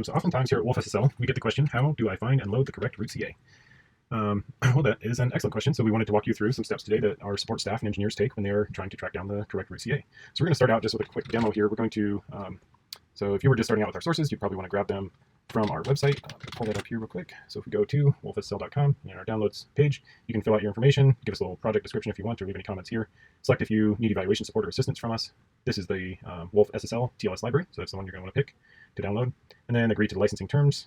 So oftentimes here at wolfSSL, we get the question, how do I find and load the correct root CA? Well, that is an excellent question. So we wanted to walk you through some steps today that our support staff and engineers take when they are trying to track down the correct root CA. So we're going to start out just with a quick demo here. We're going to, so if you were just starting out with our sources, you'd probably want to grab them from our website. Pull that up here real quick. So if we go to wolfSSL.com in our downloads page, you can fill out your information, give us a little project description if you want, or leave any comments here. Select if you need evaluation support or assistance from us. This is the wolfSSL TLS library, so that's the one you're going to want to pick to download. And then agree to the licensing terms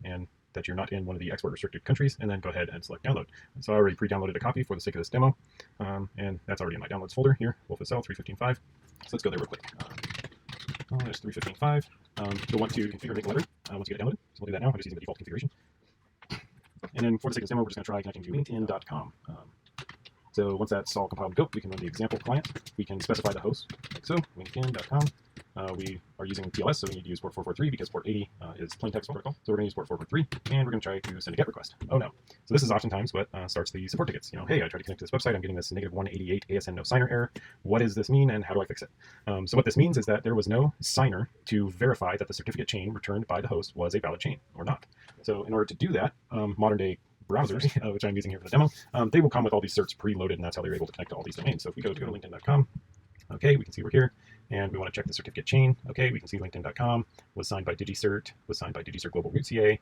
and that you're not in one of the export restricted countries, and then go ahead and select download. So I already pre-downloaded a copy for the sake of this demo, and that's already in my downloads folder here, wolfSSL 315.5. So let's go there real quick. There's 315.5. You'll want to configure make letter once you get it downloaded. So we'll do that now. I'm just using the default configuration. And then for the sake of this demo, we're just going to try connecting to LinkedIn.com. So once that's all compiled and built, we can run the example client. We can specify the host like so, LinkedIn.com. We are using TLS, so we need to use port 443 because port 80 is plain text protocol. So we're going to use port 443, and we're going to try to send a GET request. Oh no. So this is oftentimes what starts the support tickets. You know, hey, I tried to connect to this website. I'm getting this -188 ASN no signer error. What does this mean, and how do I fix it? So what this means is that there was no signer to verify that the certificate chain returned by the host was a valid chain or not. So in order to do that, modern day browsers, which I'm using here for the demo, they will come with all these certs preloaded, and that's how they're able to connect to all these domains. So if we go to linkedin.com, okay, we can see we're here, and we want to check the certificate chain. Okay, we can see linkedin.com was signed by DigiCert, was signed by DigiCert Global Root CA.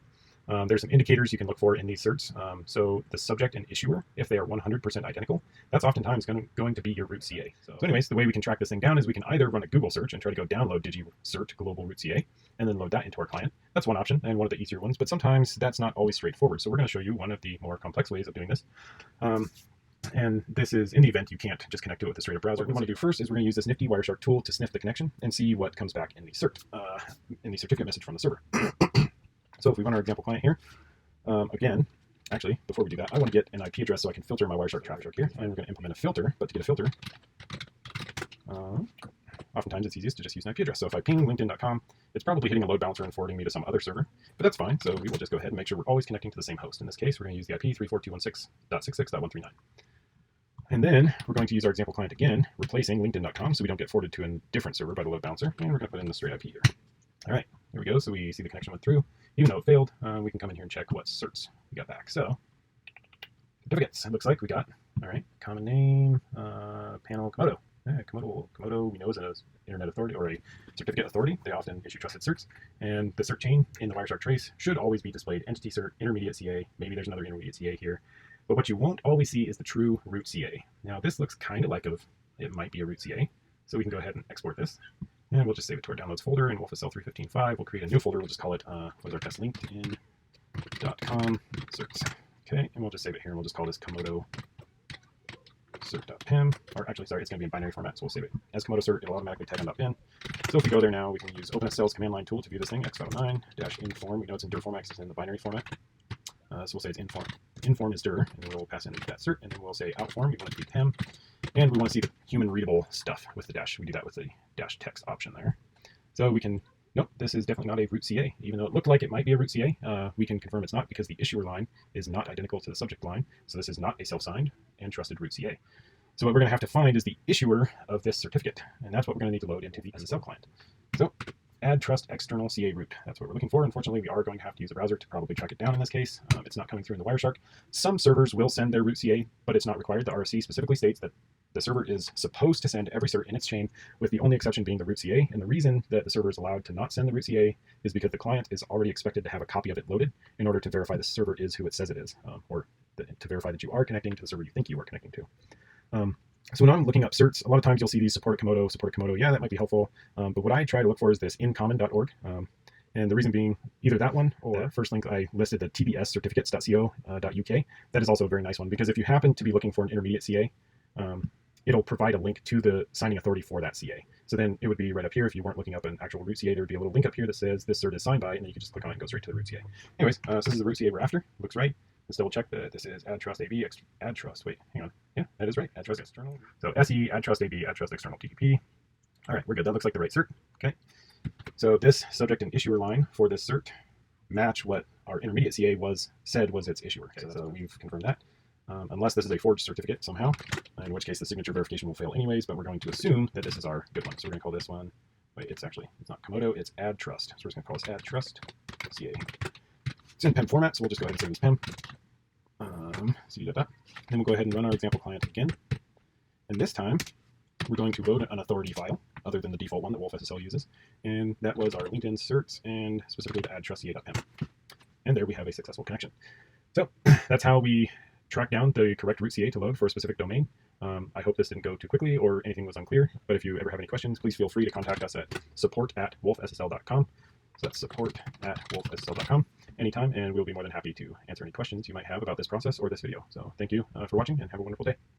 There's some indicators you can look for in these certs. So the subject and issuer, if they are 100% identical, that's oftentimes going to be your root CA. So anyways, the way we can track this thing down is we can either run a Google search and try to go download DigiCert Global Root CA and then load that into our client. That's one option and one of the easier ones, but sometimes that's not always straightforward. So we're going to show you one of the more complex ways of doing this. And this is in the event you can't just connect to it with a straight up browser. What we want to do first is we're going to use this nifty Wireshark tool to sniff the connection and see what comes back in the in the certificate message from the server. So if we run our example client here, again, actually, before we do that, I want to get an IP address so I can filter my Wireshark traffic here. And we're going to implement a filter, but to get a filter, oftentimes it's easiest to just use an IP address. So if I ping linkedin.com, it's probably hitting a load balancer and forwarding me to some other server, but that's fine. So we will just go ahead and make sure we're always connecting to the same host. In this case, we're going to use the IP 342.16.66.139. And then we're going to use our example client again, replacing linkedin.com so we don't get forwarded to a different server by the load balancer. And we're going to put in the straight IP here. All right, here we go. So we see the connection went through. Even though it failed, we can come in here and check what certs we got back. So certificates, it looks like we got, all right, common name, panel Komodo. Yeah, Komodo, we know is an internet authority or a certificate authority. They often issue trusted certs. And the cert chain in the Wireshark trace should always be displayed entity cert, intermediate CA. Maybe there's another intermediate CA here. But what you won't always see is the true root CA. Now this looks kind of like it might be a root CA. So we can go ahead and export this. And we'll just save it to our downloads folder in wolfSSL 315.5. We'll create a new folder. We'll just call it, what's our test, linkedin.com certs. Okay, and we'll just save it here, and we'll just call this Komodo cert.pem. Or actually, sorry, it's going to be in binary format, so we'll save it as Komodo cert. It'll automatically tag on.pin. So if we go there now, we can use OpenSSL's command line tool to view this thing, x.09-inform. We know it's in dir format because it's in the binary format. So we'll say it's inform. Inform is dir, and then we'll pass in that cert, and then we'll say outform. We want it to be pem. And we want to see the human readable stuff with the dash. We do that with the dash text option there. So we can, nope, this is definitely not a root CA. Even though it looked like it might be a root CA, we can confirm it's not because the issuer line is not identical to the subject line. So this is not a self-signed and trusted root CA. So what we're going to have to find is the issuer of this certificate. And that's what we're going to need to load into the SSL client. So add trust external CA root. That's what we're looking for. Unfortunately, we are going to have to use a browser to probably track it down in this case. It's not coming through in the Wireshark. Some servers will send their root CA, but it's not required. The RFC specifically states that the server is supposed to send every cert in its chain, with the only exception being the root CA. And the reason that the server is allowed to not send the root CA is because the client is already expected to have a copy of it loaded in order to verify the server is who it says it is, or to verify that you are connecting to the server you think you are connecting to. So when I'm looking up certs, a lot of times you'll see these support Komodo. Yeah, that might be helpful. But what I try to look for is this incommon.org. And the reason being either that one or the first link I listed, the tbscertificates.co.uk. That is also a very nice one because if you happen to be looking for an intermediate CA, it'll provide a link to the signing authority for that CA. So then it would be right up here. If you weren't looking up an actual root CA, there would be a little link up here that says this cert is signed by, and then you can just click on it and go straight to the root CA. Anyways, so this is the root CA we're after. Looks right. Let's double check that this is add trust AB, add trust. Wait, hang on. Yeah, that is right. Add trust external. So SE, add trust AB, add trust external TTP. All right, we're good. That looks like the right cert. Okay. So this subject and issuer line for this cert match what our intermediate CA said was its issuer. Okay, so we've confirmed that. Unless this is a forged certificate somehow, in which case the signature verification will fail anyways, but we're going to assume that this is our good one. So we're going to call this one, wait, it's not Komodo, it's add trust. So we're just going to call this add trust. CA. It's in PEM format, so we'll just go ahead and save this PEM. Then we'll go ahead and run our example client again. And this time, we're going to load an authority file other than the default one that wolfSSL uses. And that was our LinkedIn certs and specifically the add trustca.pem. And there we have a successful connection. So that's how we track down the correct root CA to load for a specific domain. I hope this didn't go too quickly or anything was unclear, but if you ever have any questions, please feel free to contact us at support@wolfSSL.com. So that's support@wolfSSL.com anytime, and we'll be more than happy to answer any questions you might have about this process or this video. So thank you for watching and have a wonderful day.